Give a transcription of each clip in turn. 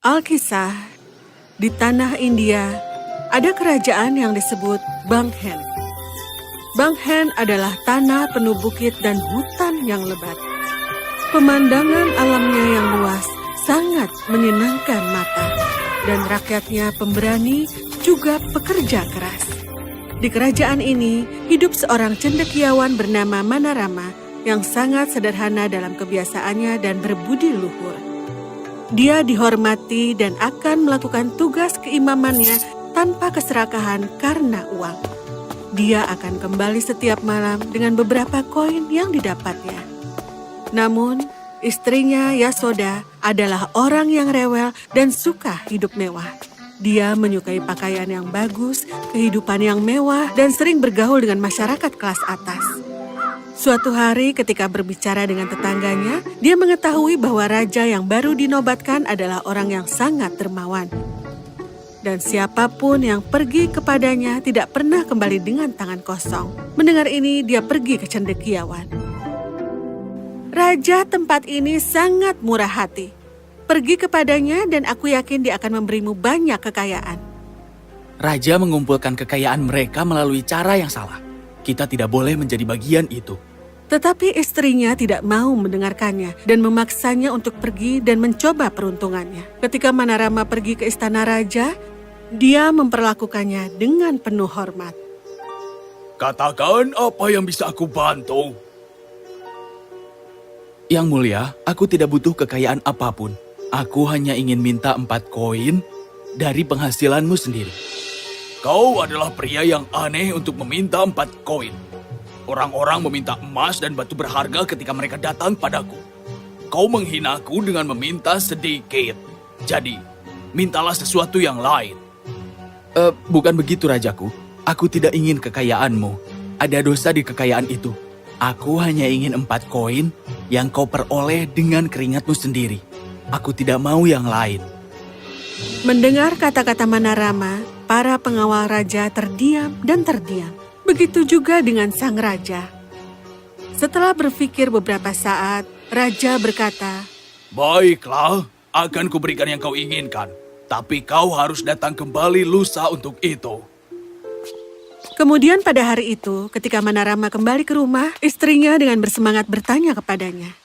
Alkisah, di tanah India, ada kerajaan yang disebut Banghen. Banghen adalah tanah penuh bukit dan hutan yang lebat. Pemandangan alamnya yang luas sangat menyenangkan mata, dan rakyatnya pemberani juga pekerja keras. Di kerajaan ini, hidup seorang cendekiawan bernama Manarama yang sangat sederhana dalam kebiasaannya dan berbudi luhur. Dia dihormati dan akan melakukan tugas keimamannya tanpa keserakahan karena uang. Dia akan kembali setiap malam dengan beberapa koin yang didapatnya. Namun, istrinya Yasoda adalah orang yang rewel dan suka hidup mewah. Dia menyukai pakaian yang bagus, kehidupan yang mewah, dan sering bergaul dengan masyarakat kelas atas. Suatu hari ketika berbicara dengan tetangganya, dia mengetahui bahwa raja yang baru dinobatkan adalah orang yang sangat dermawan. Dan siapapun yang pergi kepadanya tidak pernah kembali dengan tangan kosong. Mendengar ini, dia pergi ke cendekiawan. Raja tempat ini sangat murah hati. Pergi kepadanya dan aku yakin dia akan memberimu banyak kekayaan. Raja mengumpulkan kekayaan mereka melalui cara yang salah. Kita tidak boleh menjadi bagian itu. Tetapi istrinya tidak mau mendengarkannya dan memaksanya untuk pergi dan mencoba peruntungannya. Ketika Manarama pergi ke istana raja, dia memperlakukannya dengan penuh hormat. Katakan apa yang bisa aku bantu. Yang mulia, aku tidak butuh kekayaan apapun. Aku hanya ingin minta 4 koin dari penghasilanmu sendiri. Kau adalah pria yang aneh untuk meminta 4 koin. Orang-orang meminta emas dan batu berharga ketika mereka datang padaku. Kau menghinaku dengan meminta sedikit. Jadi, mintalah sesuatu yang lain. Bukan begitu, rajaku. Aku tidak ingin kekayaanmu. Ada dosa di kekayaan itu. Aku hanya ingin 4 koin yang kau peroleh dengan keringatmu sendiri. Aku tidak mau yang lain. Mendengar kata-kata Manarama, para pengawal raja terdiam dan terdiam. Begitu juga dengan sang raja. Setelah berpikir beberapa saat, raja berkata, Baiklah, akan kuberikan yang kau inginkan. Tapi kau harus datang kembali lusa untuk itu. Kemudian pada hari itu, ketika Manarama kembali ke rumah, istrinya dengan bersemangat bertanya kepadanya,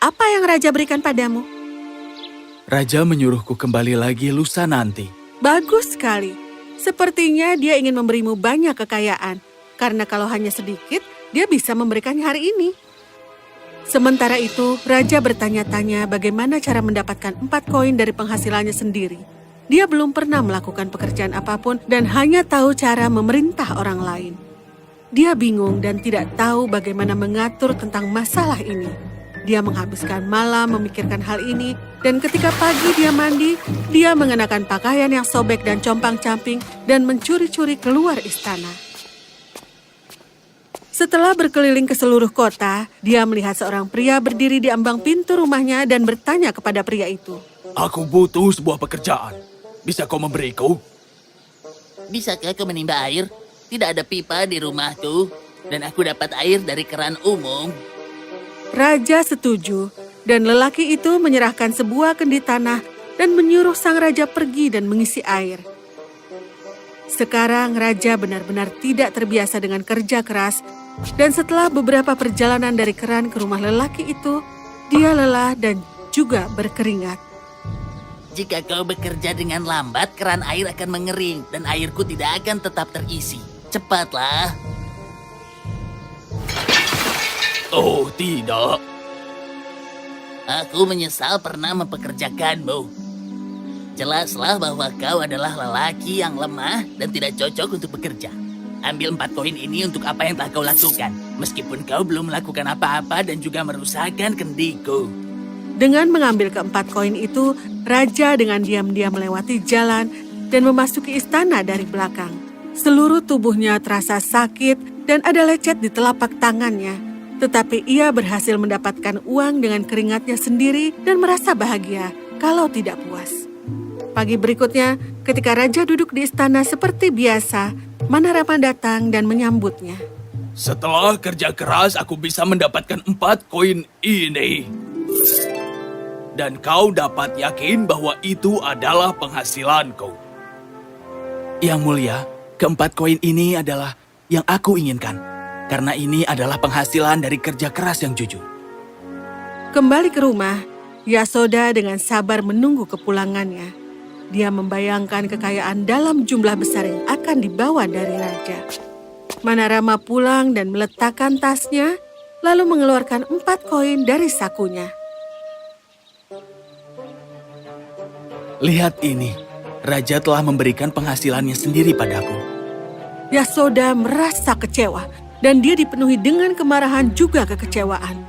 "Apa yang raja berikan padamu?" Raja menyuruhku kembali lagi lusa nanti. Bagus sekali. Sepertinya dia ingin memberimu banyak kekayaan, karena kalau hanya sedikit, dia bisa memberikannya hari ini. Sementara itu, raja bertanya-tanya bagaimana cara mendapatkan 4 koin dari penghasilannya sendiri. Dia belum pernah melakukan pekerjaan apapun dan hanya tahu cara memerintah orang lain. Dia bingung dan tidak tahu bagaimana mengatur tentang masalah ini. Dia menghabiskan malam memikirkan hal ini, dan ketika pagi dia mandi, dia mengenakan pakaian yang sobek dan compang-camping dan mencuri-curi keluar istana. Setelah berkeliling ke seluruh kota, dia melihat seorang pria berdiri di ambang pintu rumahnya dan bertanya kepada pria itu, Aku butuh sebuah pekerjaan. Bisa kau memberiku? Bisakah kau menimba air? Tidak ada pipa di rumahku, dan aku dapat air dari keran umum. Raja setuju, dan lelaki itu menyerahkan sebuah kendi tanah dan menyuruh sang raja pergi dan mengisi air. Sekarang raja benar-benar tidak terbiasa dengan kerja keras, dan setelah beberapa perjalanan dari keran ke rumah lelaki itu, dia lelah dan juga berkeringat. Jika kau bekerja dengan lambat, keran air akan mengering, dan airku tidak akan tetap terisi. Cepatlah. Oh, tidak. Aku menyesal pernah mempekerjakanmu. Jelaslah bahwa kau adalah lelaki yang lemah dan tidak cocok untuk bekerja. Ambil 4 koin ini untuk apa yang telah kau lakukan, meskipun kau belum melakukan apa-apa dan juga merusakkan kendiku. Dengan mengambil ke-4 koin itu, raja dengan diam-diam melewati jalan dan memasuki istana dari belakang. Seluruh tubuhnya terasa sakit dan ada lecet di telapak tangannya. Tetapi ia berhasil mendapatkan uang dengan keringatnya sendiri dan merasa bahagia kalau tidak puas. Pagi berikutnya, ketika raja duduk di istana seperti biasa, Manarama datang dan menyambutnya. Setelah kerja keras, aku bisa mendapatkan 4 koin ini. Dan kau dapat yakin bahwa itu adalah penghasilanku. Yang mulia, keempat koin ini adalah yang aku inginkan. Karena ini adalah penghasilan dari kerja keras yang jujur. Kembali ke rumah, Yasoda dengan sabar menunggu kepulangannya. Dia membayangkan kekayaan dalam jumlah besar yang akan dibawa dari raja. Manarama pulang dan meletakkan tasnya, lalu mengeluarkan 4 koin dari sakunya. Lihat ini, raja telah memberikan penghasilannya sendiri padaku. Yasoda merasa kecewa, dan dia dipenuhi dengan kemarahan juga kekecewaan.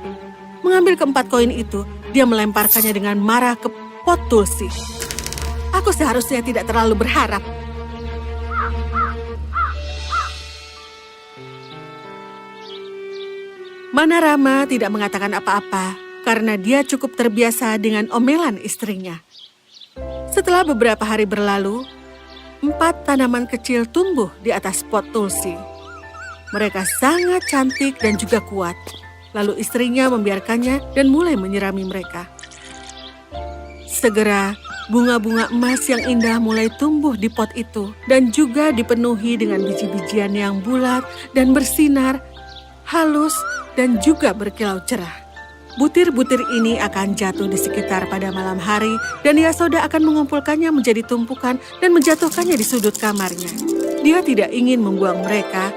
Mengambil ke-4 koin itu, dia melemparkannya dengan marah ke pot tulsi. Aku seharusnya tidak terlalu berharap. Manarama tidak mengatakan apa-apa karena dia cukup terbiasa dengan omelan istrinya. Setelah beberapa hari berlalu, 4 tanaman kecil tumbuh di atas pot tulsi. Mereka sangat cantik dan juga kuat. Lalu istrinya membiarkannya dan mulai menyirami mereka. Segera, bunga-bunga emas yang indah mulai tumbuh di pot itu dan juga dipenuhi dengan biji-bijian yang bulat dan bersinar, halus, dan juga berkilau cerah. Butir-butir ini akan jatuh di sekitar pada malam hari dan Yasoda akan mengumpulkannya menjadi tumpukan dan menjatuhkannya di sudut kamarnya. Dia tidak ingin membuang mereka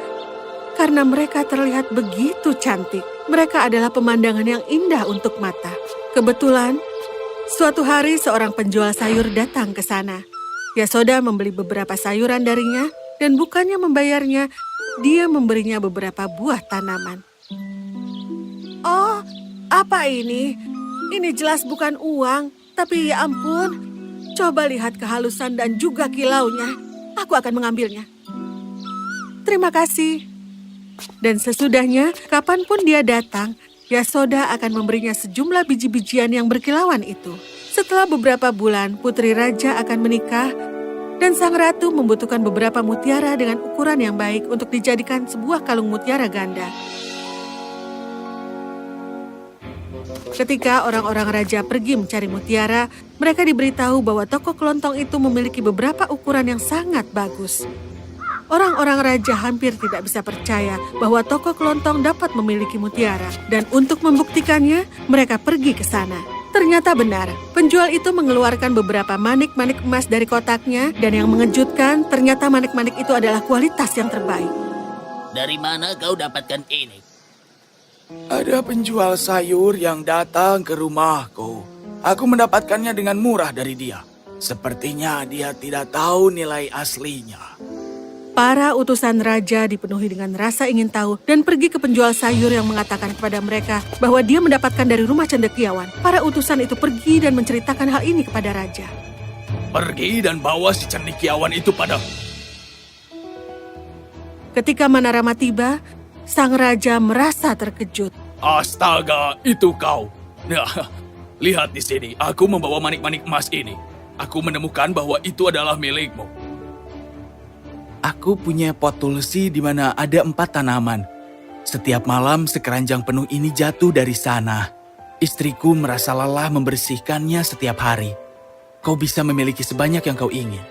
karena mereka terlihat begitu cantik. Mereka adalah pemandangan yang indah untuk mata. Kebetulan, suatu hari seorang penjual sayur datang ke sana. Yasoda membeli beberapa sayuran darinya dan bukannya membayarnya, dia memberinya beberapa buah tanaman. Oh, apa ini? Ini jelas bukan uang, tapi ya ampun. Coba lihat kehalusan dan juga kilaunya. Aku akan mengambilnya. Terima kasih. Dan sesudahnya, kapanpun dia datang, Yasoda akan memberinya sejumlah biji-bijian yang berkilauan itu. Setelah beberapa bulan, putri raja akan menikah, dan sang ratu membutuhkan beberapa mutiara dengan ukuran yang baik untuk dijadikan sebuah kalung mutiara ganda. Ketika orang-orang raja pergi mencari mutiara, mereka diberitahu bahwa toko kelontong itu memiliki beberapa ukuran yang sangat bagus. Orang-orang raja hampir tidak bisa percaya bahwa toko kelontong dapat memiliki mutiara, dan untuk membuktikannya, mereka pergi ke sana. Ternyata benar, penjual itu mengeluarkan beberapa manik-manik emas dari kotaknya, dan yang mengejutkan, ternyata manik-manik itu adalah kualitas yang terbaik. Dari mana kau dapatkan ini? Ada penjual sayur yang datang ke rumahku. Aku mendapatkannya dengan murah dari dia. Sepertinya dia tidak tahu nilai aslinya. Para utusan raja dipenuhi dengan rasa ingin tahu dan pergi ke penjual sayur yang mengatakan kepada mereka bahwa dia mendapatkan dari rumah cendekiawan. Para utusan itu pergi dan menceritakan hal ini kepada raja. Pergi dan bawa si cendekiawan itu padaku. Ketika Manarama tiba, sang raja merasa terkejut. Astaga, itu kau. Nah, lihat di sini, aku membawa manik-manik emas ini. Aku menemukan bahwa itu adalah milikmu. Aku punya pot tulsi di mana ada 4 tanaman. Setiap malam sekeranjang penuh ini jatuh dari sana. Istriku merasa lelah membersihkannya setiap hari. Kau bisa memiliki sebanyak yang kau ingin.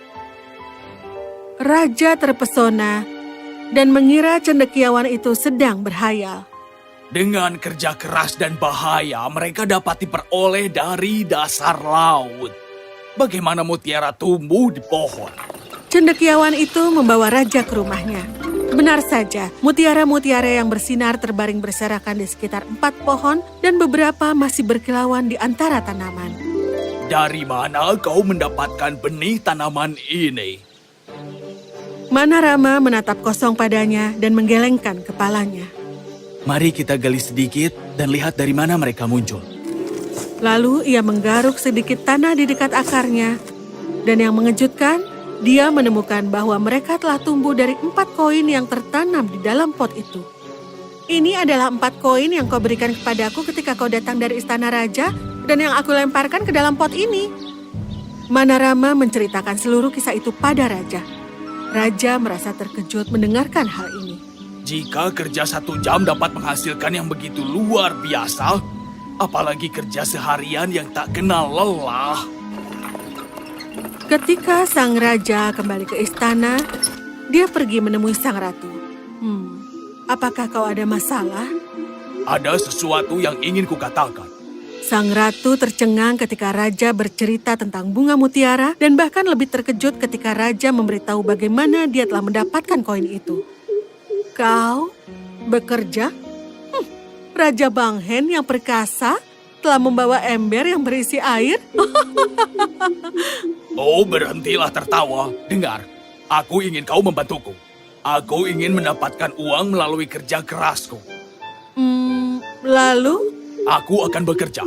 Raja terpesona dan mengira cendekiawan itu sedang berhayal. Dengan kerja keras dan bahaya, mereka dapat diperoleh dari dasar laut. Bagaimana mutiara tumbuh di pohon? Cendekiawan itu membawa raja ke rumahnya. Benar saja, mutiara-mutiara yang bersinar terbaring berserakan di sekitar 4 pohon dan beberapa masih berkilauan di antara tanaman. Dari mana kau mendapatkan benih tanaman ini? Manarama menatap kosong padanya dan menggelengkan kepalanya. Mari kita gali sedikit dan lihat dari mana mereka muncul. Lalu ia menggaruk sedikit tanah di dekat akarnya. Dan yang mengejutkan, dia menemukan bahwa mereka telah tumbuh dari 4 koin yang tertanam di dalam pot itu. Ini adalah 4 koin yang kau berikan kepadaku ketika kau datang dari istana raja dan yang aku lemparkan ke dalam pot ini. Manarama menceritakan seluruh kisah itu pada raja. Raja merasa terkejut mendengarkan hal ini. Jika kerja 1 jam dapat menghasilkan yang begitu luar biasa, apalagi kerja seharian yang tak kenal lelah. Ketika sang raja kembali ke istana, dia pergi menemui sang ratu. Apakah kau ada masalah? Ada sesuatu yang ingin kukatakan. Sang ratu tercengang ketika raja bercerita tentang bunga mutiara dan bahkan lebih terkejut ketika raja memberitahu bagaimana dia telah mendapatkan koin itu. Kau bekerja? Raja Banghen yang perkasa telah membawa ember yang berisi air? Oh, berhentilah tertawa. Dengar, aku ingin kau membantuku. Aku ingin mendapatkan uang melalui kerja kerasku. Lalu? Aku akan bekerja.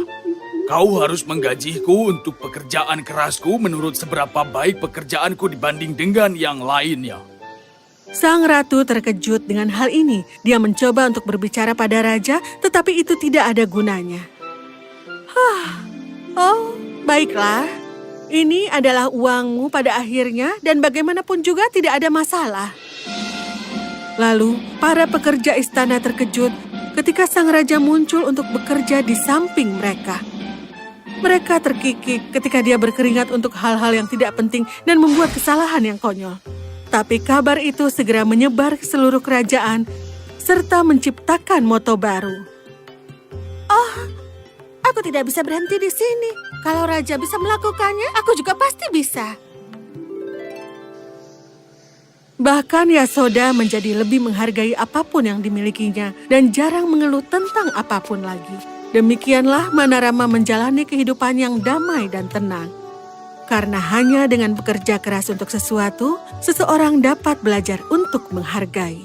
Kau harus menggajiku untuk pekerjaan kerasku menurut seberapa baik pekerjaanku dibanding dengan yang lainnya. Sang ratu terkejut dengan hal ini. Dia mencoba untuk berbicara pada raja, tetapi itu tidak ada gunanya. Oh, baiklah. Ini adalah uangmu pada akhirnya dan bagaimanapun juga tidak ada masalah. Lalu, para pekerja istana terkejut ketika sang raja muncul untuk bekerja di samping mereka. Mereka terkikik ketika dia berkeringat untuk hal-hal yang tidak penting dan membuat kesalahan yang konyol. Tapi kabar itu segera menyebar ke seluruh kerajaan serta menciptakan moto baru. Oh, aku tidak bisa berhenti di sini. Kalau raja bisa melakukannya, aku juga pasti bisa. Bahkan Yasoda menjadi lebih menghargai apapun yang dimilikinya dan jarang mengeluh tentang apapun lagi. Demikianlah Manarama menjalani kehidupan yang damai dan tenang. Karena hanya dengan bekerja keras untuk sesuatu, seseorang dapat belajar untuk menghargai.